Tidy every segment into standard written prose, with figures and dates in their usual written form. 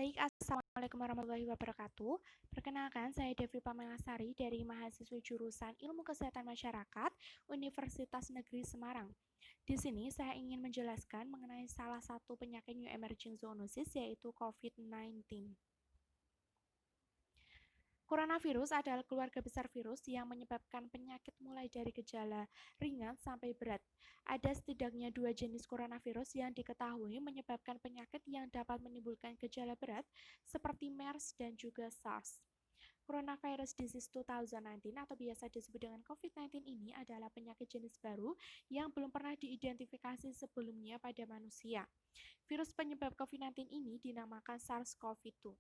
Baik, Assalamualaikum warahmatullahi wabarakatuh. Perkenalkan, saya Devi Pamelasari dari mahasiswa jurusan Ilmu Kesehatan Masyarakat Universitas Negeri Semarang. Di sini saya ingin menjelaskan mengenai salah satu penyakit new emerging zoonosis yaitu COVID-19. Coronavirus adalah keluarga besar virus yang menyebabkan penyakit mulai dari gejala ringan sampai berat. Ada setidaknya 2 jenis coronavirus yang diketahui menyebabkan penyakit yang dapat menimbulkan gejala berat seperti MERS dan juga SARS. Coronavirus Disease 2019 atau biasa disebut dengan COVID-19 ini adalah penyakit jenis baru yang belum pernah diidentifikasi sebelumnya pada manusia. Virus penyebab COVID-19 ini dinamakan SARS-CoV-2.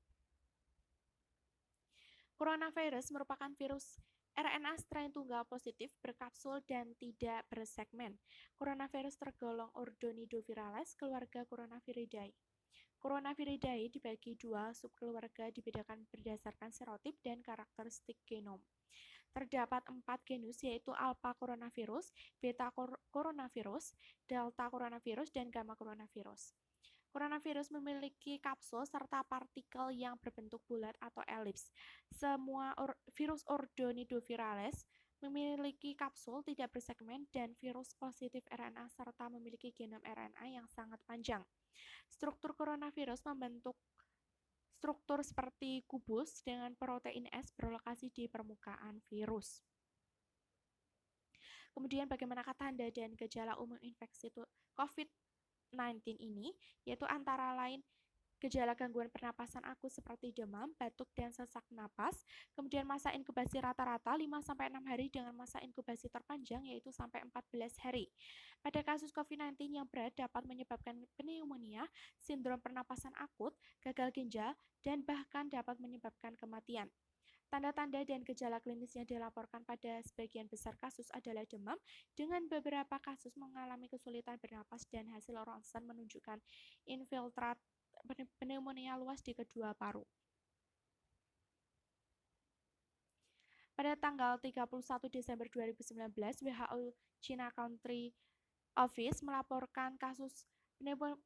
Coronavirus merupakan virus RNA strain tunggal positif berkapsul dan tidak bersegmen. Coronavirus tergolong Ordonidovirales, keluarga Coronaviridae. Coronaviridae dibagi dua subkeluarga dibedakan berdasarkan serotip dan karakteristik genom. Terdapat 4 genus yaitu alpha coronavirus, beta coronavirus, delta coronavirus, dan gamma coronavirus. Coronavirus memiliki kapsul serta partikel yang berbentuk bulat atau elips. Semua virus Ordonidovirales memiliki kapsul tidak bersegmen dan virus positif RNA serta memiliki genom RNA yang sangat panjang. Struktur coronavirus membentuk struktur seperti kubus dengan protein S berlokasi di permukaan virus. Kemudian bagaimanakah tanda dan gejala umum infeksi COVID-19 ini, yaitu antara lain gejala gangguan pernapasan akut seperti demam, batuk, dan sesak napas. Kemudian masa inkubasi rata-rata 5-6 hari dengan masa inkubasi terpanjang yaitu sampai 14 hari. Pada kasus COVID-19 yang berat dapat menyebabkan pneumonia, sindrom pernapasan akut, gagal ginjal, dan bahkan dapat menyebabkan kematian. Tanda-tanda dan gejala klinis yang dilaporkan pada sebagian besar kasus adalah demam, dengan beberapa kasus mengalami kesulitan bernapas dan hasil ronsen menunjukkan infiltrat pneumonia luas di kedua paru. Pada tanggal 31 Desember 2019, WHO China Country Office melaporkan kasus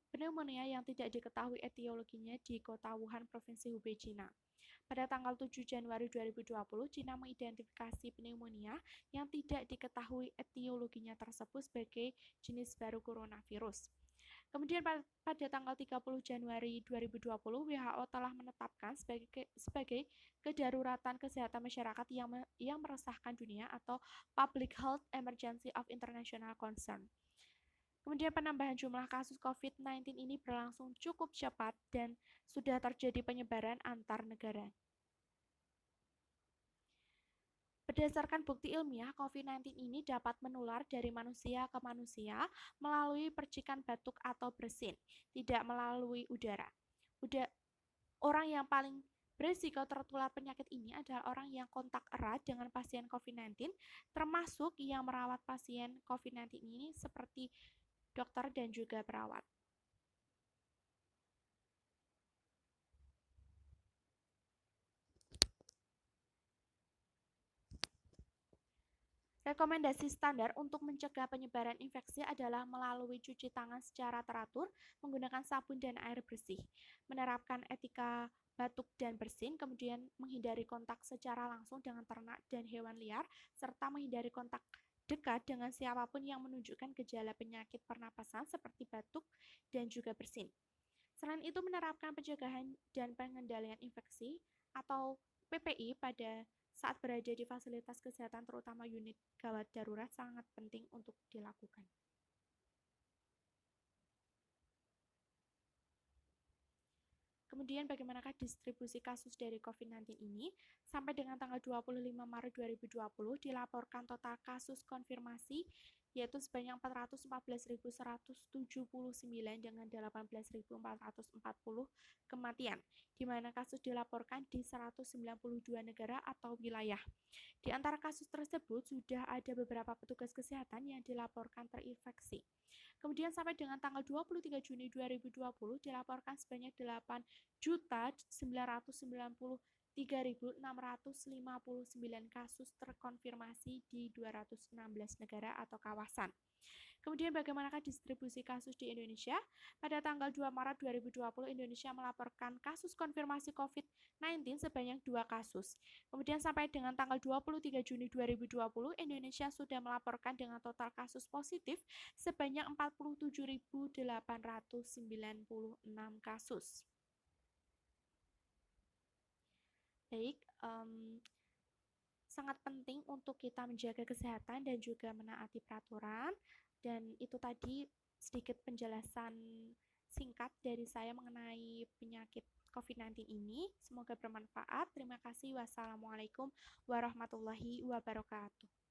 pneumonia yang tidak diketahui etiologinya di kota Wuhan, Provinsi Hubei, China. Pada tanggal 7 Januari 2020, China mengidentifikasi pneumonia yang tidak diketahui etiologinya tersebut sebagai jenis baru coronavirus. Kemudian pada tanggal 30 Januari 2020, WHO telah menetapkan sebagai kedaruratan kesehatan masyarakat yang meresahkan dunia atau Public Health Emergency of International Concern. Kemudian penambahan jumlah kasus COVID-19 ini berlangsung cukup cepat dan sudah terjadi penyebaran antar negara. Berdasarkan bukti ilmiah, COVID-19 ini dapat menular dari manusia ke manusia melalui percikan batuk atau bersin, tidak melalui udara. Orang yang paling berisiko tertular penyakit ini adalah orang yang kontak erat dengan pasien COVID-19, termasuk yang merawat pasien COVID-19 ini seperti dokter dan juga perawat. Rekomendasi standar untuk mencegah penyebaran infeksi adalah melalui cuci tangan secara teratur, menggunakan sabun dan air bersih, menerapkan etika batuk dan bersin, kemudian menghindari kontak secara langsung dengan ternak dan hewan liar, serta menghindari kontak dekat dengan siapapun yang menunjukkan gejala penyakit pernapasan seperti batuk dan juga bersin. Selain itu, menerapkan pencegahan dan pengendalian infeksi atau PPI pada saat berada di fasilitas kesehatan terutama unit gawat darurat sangat penting untuk dilakukan. Kemudian bagaimanakah distribusi kasus dari COVID-19 ini? Sampai dengan tanggal 25 Maret 2020 dilaporkan total kasus konfirmasi yaitu sebanyak 414.179 dengan 18.440 kematian, di mana kasus dilaporkan di 192 negara atau wilayah. Di antara kasus tersebut sudah ada beberapa petugas kesehatan yang dilaporkan terinfeksi. Kemudian sampai dengan tanggal 23 Juni 2020 dilaporkan sebanyak 8.993.659 kasus terkonfirmasi di 216 negara atau kawasan. Kemudian bagaimanakah distribusi kasus di Indonesia? Pada tanggal 2 Maret 2020, Indonesia melaporkan kasus konfirmasi COVID-19 sebanyak 2 kasus. Kemudian sampai dengan tanggal 23 Juni 2020, Indonesia sudah melaporkan dengan total kasus positif sebanyak 47.896 kasus. Baik, sangat penting untuk kita menjaga kesehatan dan juga menaati peraturan. Dan itu tadi sedikit penjelasan singkat dari saya mengenai penyakit COVID-19 ini. Semoga bermanfaat. Terima kasih. Wassalamualaikum warahmatullahi wabarakatuh.